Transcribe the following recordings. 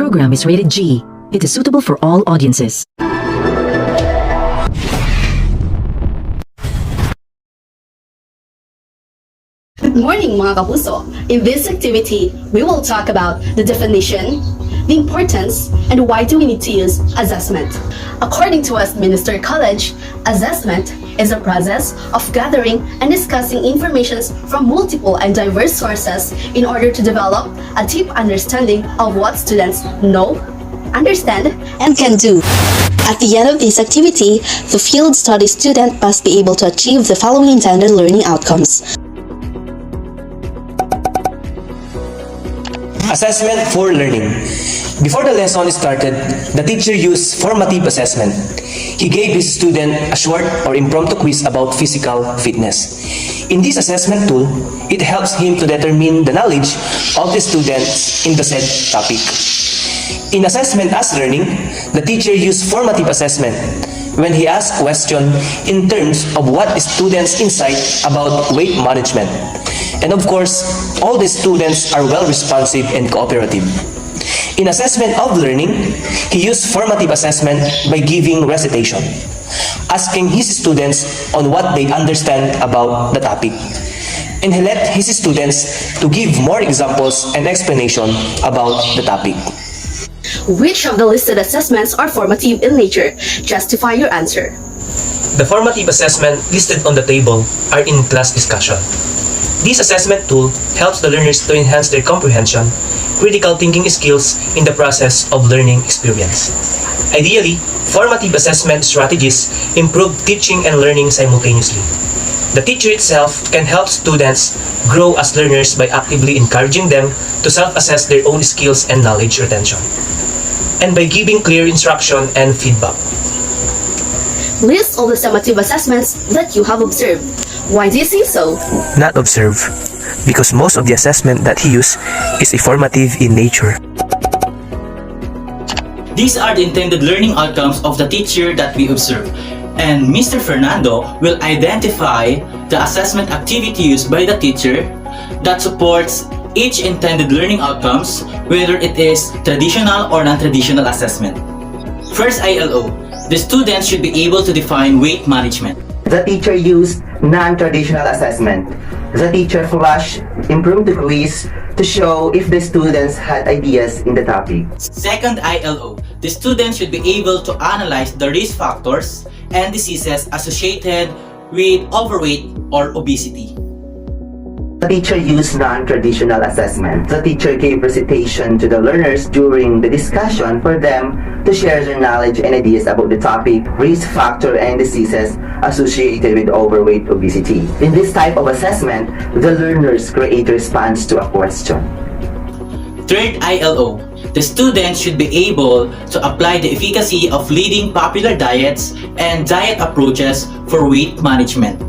program is rated G. It is suitable for all audiences. Good morning mga kapuso! In this activity, we will talk about the definition, the importance, and why do we need to use assessment. According to Westminster College, assessment is a process of gathering and discussing information from multiple and diverse sources in order to develop a deep understanding of what students know, understand, and can do. At the end of this activity, the field study student must be able to achieve the following intended learning outcomes. Assessment for learning. Before the lesson started, the teacher used formative assessment. He gave his student a short or impromptu quiz about physical fitness. In this assessment tool, it helps him to determine the knowledge of the students in the said topic. In assessment as learning, the teacher used formative assessment when he asked questions in terms of what students' insight about weight management. And of course, all the students are well responsive and cooperative. In assessment of learning, he used formative assessment by giving recitation, asking his students on what they understand about the topic. And he let his students to give more examples and explanation about the topic. Which of the listed assessments are formative in nature? Justify your answer. The formative assessment listed on the table are in class discussion. This assessment tool helps the learners to enhance their comprehension, critical thinking skills in the process of learning experience. Ideally, formative assessment strategies improve teaching and learning simultaneously. The teacher itself can help students grow as learners by actively encouraging them to self-assess their own skills and knowledge retention, and by giving clear instruction and feedback. List all the summative assessments that you have observed. Why do you say so? Not observe, because most of the assessment that he used is formative in nature. These are the intended learning outcomes of the teacher that we observe, and Mr. Fernando will identify the assessment activity used by the teacher that supports each intended learning outcomes, whether it is traditional or non-traditional assessment. First ILO, the students should be able to define weight management. The teacher used non-traditional assessment. The teacher flashed impromptu quiz to show if the students had ideas in the topic. Second ILO, the students should be able to analyze the risk factors and diseases associated with overweight or obesity. The teacher used non-traditional assessment. The teacher gave recitation to the learners during the discussion for them to share their knowledge and ideas about the topic, risk factor and diseases associated with overweight obesity. In this type of assessment, the learners create a response to a question. Third ILO, the students should be able to apply the efficacy of leading popular diets and diet approaches for weight management.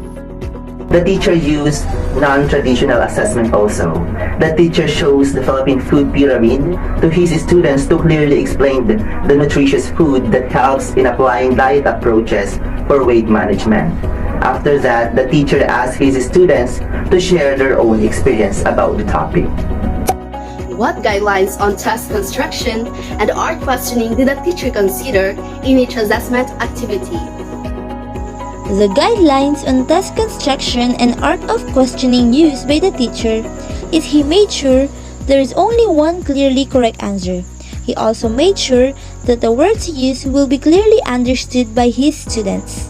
The teacher used non-traditional assessment also. The teacher shows the Philippine food pyramid to his students to clearly explain the nutritious food that helps in applying diet approaches for weight management. After that, the teacher asked his students to share their own experience about the topic. What guidelines on task construction and art questioning did the teacher consider in each assessment activity? The guidelines on task construction and art of questioning used by the teacher is he made sure there is only one clearly correct answer. He also made sure that the words used will be clearly understood by his students.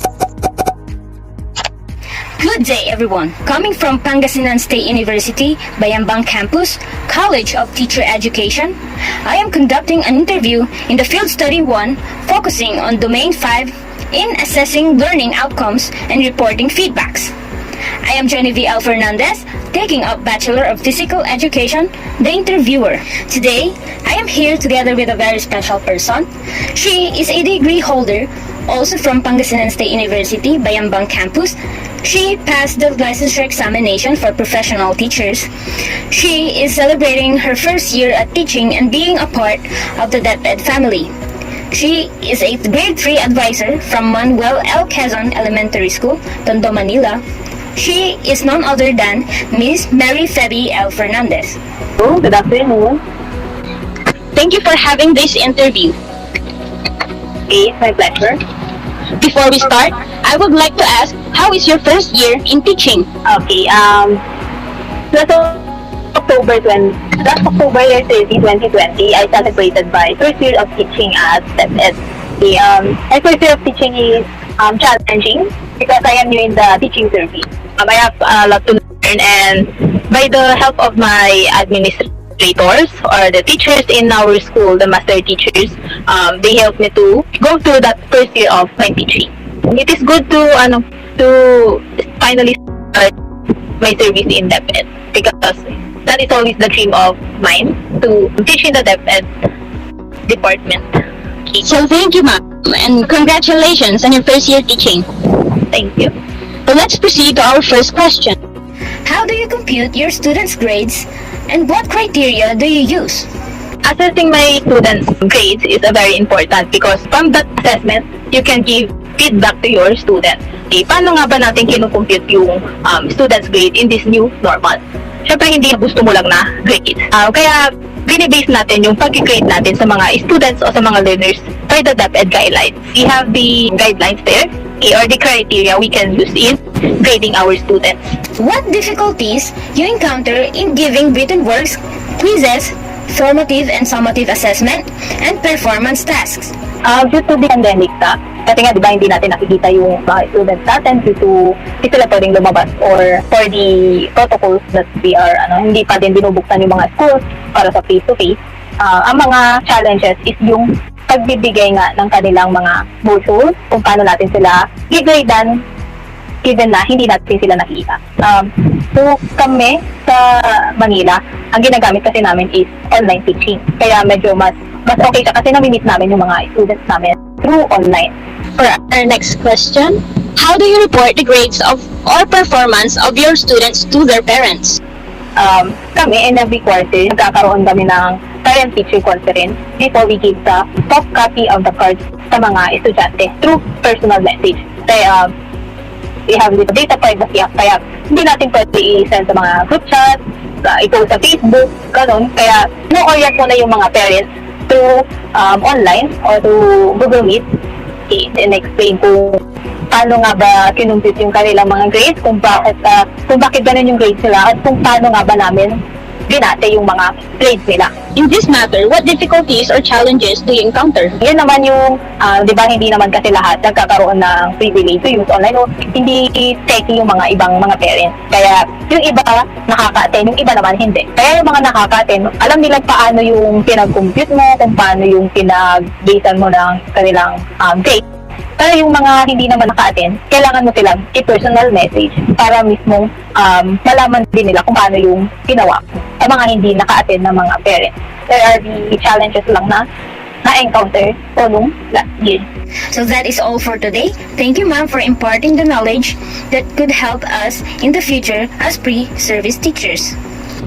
Good day everyone! Coming from Pangasinan State University, Bayambang Campus, College of Teacher Education, I am conducting an interview in the Field Study 1 focusing on Domain 5 in assessing learning outcomes and reporting feedbacks. I am Genevieve L. Fernandez, taking up Bachelor of Physical Education, the interviewer. Today, I am here together with a very special person. She is a degree holder, also from Pangasinan State University, Bayambang Campus. She passed the licensure examination for professional teachers. She is celebrating her first year at teaching and being a part of the DepEd family. She is a grade 3 advisor from Manuel L. Quezon Elementary School, Tondo, Manila. She is none other than Miss Mary Feby L. Fernandez. Good afternoon. Thank you for having this interview. Okay, it's my pleasure. Before we start, I would like to ask, how is your first year in teaching? Okay, last October 30, 2020, I celebrated my first year of teaching at DepEd. My first year of teaching is challenging because I am new in the teaching service. I have a lot to learn, and by the help of my administrators or the teachers in our school, the master teachers, they helped me to go through that first year of my teaching. It is good to finally start my service in DepEd because that is always the dream of mine, to teach in the DepEd department. So thank you, ma'am, and congratulations on your first year teaching. Thank you. So let's proceed to our first question. How do you compute your students' grades, and what criteria do you use? Assessing my students' grades is very important because from that assessment, you can give feedback to your students. Okay, paano nga ba natin kinukompute yung students' grade in this new normal? Siyempre, hindi gusto mo lang na grades. Kaya, binibase natin yung pag-grade natin sa mga students o sa mga learners by the DepEd guidelines. We have the guidelines there, okay, or the criteria we can use in grading our students. What difficulties you encounter in giving written works, quizzes, formative and summative assessment, and performance tasks? Due to the pandemic, kasi nga, di ba, hindi natin nakikita yung mga students natin due to hindi sila pwedeng lumabas or for the protocols that we are, hindi pa din binubuksan yung mga schools para sa face-to-face. Ang mga challenges is yung pagbibigay nga ng kanilang mga modules, kung paano natin sila i-gradean given na hindi natin sila nakikita. So kami sa Manila, ang ginagamit kasi namin is online teaching. Kaya medyo mas okay siya kasi nami-meet namin yung mga students namin through online. For our next question, how do you report the grades of or performance of your students to their parents? Kami in every quarter, nagkakaroon kami ng parent-teacher conference before we give the soft copy of the cards sa mga estudyante through personal message. Kaya we have the data privacy act, kaya hindi natin pwede i-send sa mga group chat, ito sa Facebook, ganun. Kaya no-orient mo na yung mga parents through online or through Google Meet, and explain kung paano nga ba kinumpute yung kanilang mga grades, kung bakit ganun yung grades nila, at kung paano nga ba namin binate yung mga grades nila. In this matter, what difficulties or challenges do you encounter? Yan naman yung, di ba, hindi naman kasi lahat nagkakaroon ng privilege to use online o hindi techy yung mga ibang mga parents. Kaya yung iba nakaka-attend, yung iba naman hindi. Kaya yung mga nakaka-attend, alam nila paano yung pinag-compute mo, kung paano yung pinag-basean mo ng kanilang grade. Pero yung mga hindi naman naka-attend, kailangan mo silang i-personal message para mismo malaman din nila kung paano yung ginawa sa mga hindi naka-attend na mga parents. There are the challenges lang na-encounter ko nung last year. So that is all for today. Thank you, ma'am, for imparting the knowledge that could help us in the future as pre-service teachers.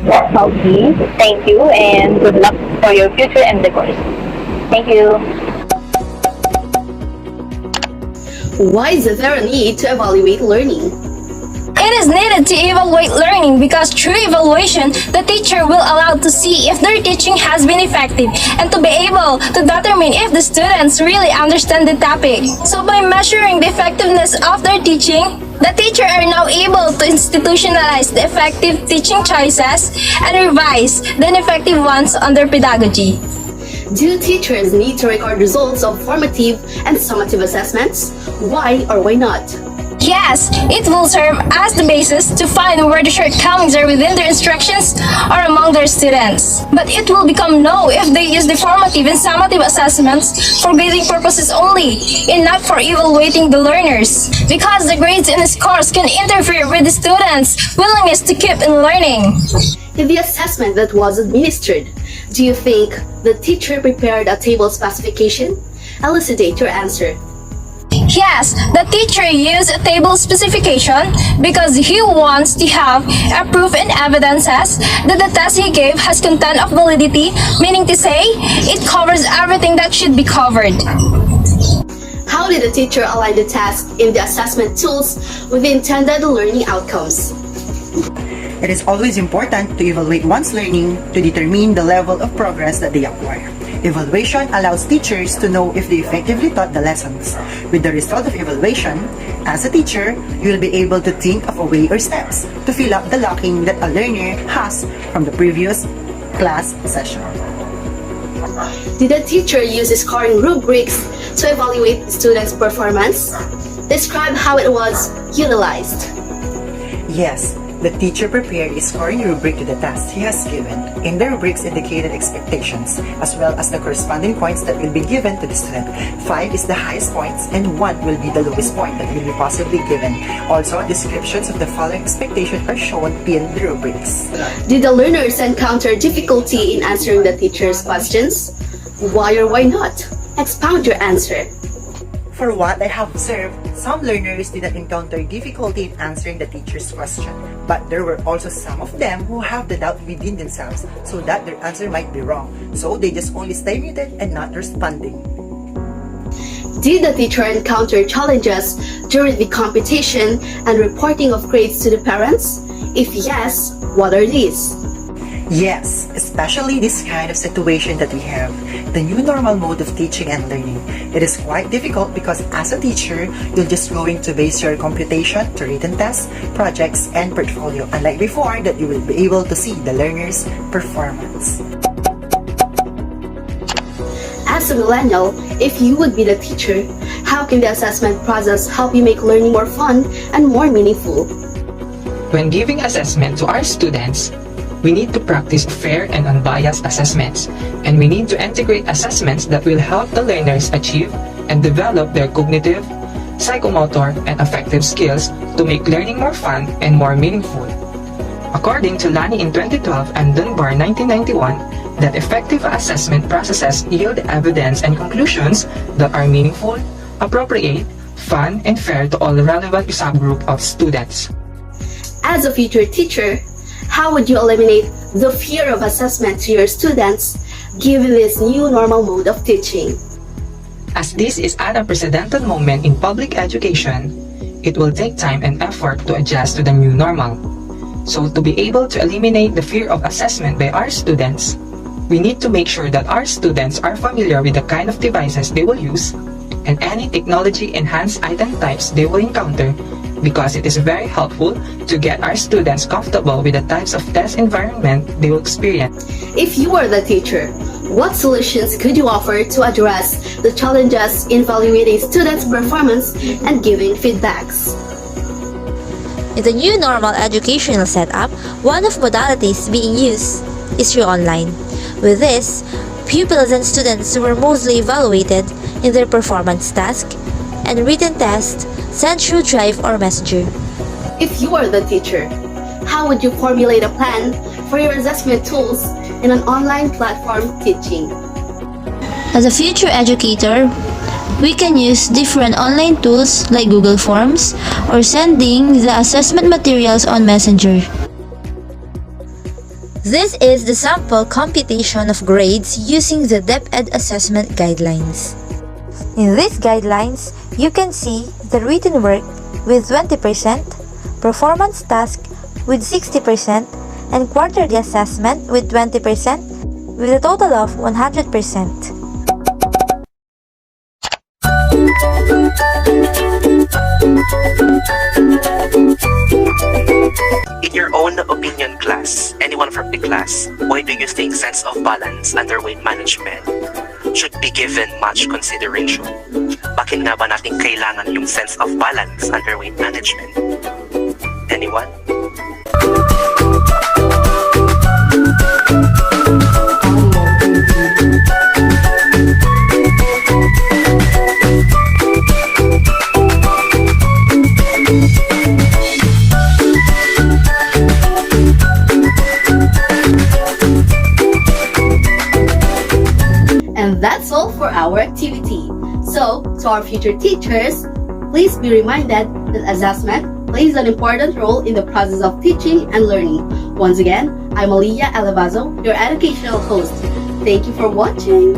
Okay, thank you and good luck for your future endeavors. Thank you. Why is there a need to evaluate learning? It is needed to evaluate learning because through evaluation, the teacher will allow to see if their teaching has been effective and to be able to determine if the students really understand the topic. So by measuring the effectiveness of their teaching, the teacher are now able to institutionalize the effective teaching choices and revise the ineffective ones on their pedagogy. Do teachers need to record results of formative and summative assessments? Why or why not? Yes, it will serve as the basis to find where the shortcomings are within their instructions or among their students. But it will become known if they use the formative and summative assessments for grading purposes only and not for evaluating the learners. Because the grades and scores can interfere with the students' willingness to keep in learning. In the assessment that was administered, do you think the teacher prepared a table specification? Elucidate your answer. Yes, the teacher used a table specification because he wants to have a proof and evidences that the test he gave has content of validity, meaning to say, it covers everything that should be covered. How did the teacher align the task in the assessment tools with the intended learning outcomes? It is always important to evaluate one's learning to determine the level of progress that they acquire. Evaluation allows teachers to know if they effectively taught the lessons. With the result of evaluation, as a teacher, you will be able to think of a way or steps to fill up the lacking that a learner has from the previous class session. Did the teacher use scoring rubrics to evaluate students' performance? Describe how it was utilized. Yes, the teacher prepared a scoring rubric to the task he has given. In the rubrics indicated expectations, as well as the corresponding points that will be given to the student. 5 is the highest points and 1 will be the lowest point that will be possibly given. Also, descriptions of the following expectations are shown in the rubrics. Did the learners encounter difficulty in answering the teacher's questions? Why or why not? Expound your answer. For what I have observed, some learners did not encounter difficulty in answering the teacher's question, but there were also some of them who have the doubt within themselves so that their answer might be wrong, so they just only stay muted and not responding. Did the teacher encounter challenges during the computation and reporting of grades to the parents? If yes, what are these? Yes, especially this kind of situation that we have, the new normal mode of teaching and learning. It is quite difficult because as a teacher, you're just going to base your computation to written tests, projects, and portfolio, unlike before that you will be able to see the learner's performance. As a millennial, if you would be the teacher, how can the assessment process help you make learning more fun and more meaningful? When giving assessment to our students, we need to practice fair and unbiased assessments, and we need to integrate assessments that will help the learners achieve and develop their cognitive, psychomotor, and affective skills to make learning more fun and more meaningful. According to Lani in 2012 and Dunbar 1991, that effective assessment processes yield evidence and conclusions that are meaningful, appropriate, fun, and fair to all relevant subgroup of students. As a future teacher, how would you eliminate the fear of assessment to your students given this new normal mode of teaching? As this is an unprecedented moment in public education, it will take time and effort to adjust to the new normal. So to be able to eliminate the fear of assessment by our students, we need to make sure that our students are familiar with the kind of devices they will use and any technology-enhanced item types they will encounter, because it is very helpful to get our students comfortable with the types of test environment they will experience. If you are the teacher, what solutions could you offer to address the challenges in evaluating students' performance and giving feedbacks? In the new normal educational setup, one of modalities being used is through online. With this, pupils and students were mostly evaluated in their performance task and written tests sent through Drive or Messenger. If you are the teacher, how would you formulate a plan for your assessment tools in an online platform teaching? As a future educator, we can use different online tools like Google Forms or sending the assessment materials on Messenger. This is the sample computation of grades using the DepEd assessment guidelines. In these guidelines, you can see the written work with 20%, performance task with 60%, and quarterly assessment with 20%, with a total of 100%. In your own opinion, class, anyone from the class, why do you think sense of balance under weight management should be given much consideration? Bakit nga ba natin kailangan yung sense of balance under weight management? Anyone? And that's all for our activity. So, to our future teachers, please be reminded that assessment plays an important role in the process of teaching and learning. Once again, I'm Aliyah Alabazo, your educational host. Thank you for watching.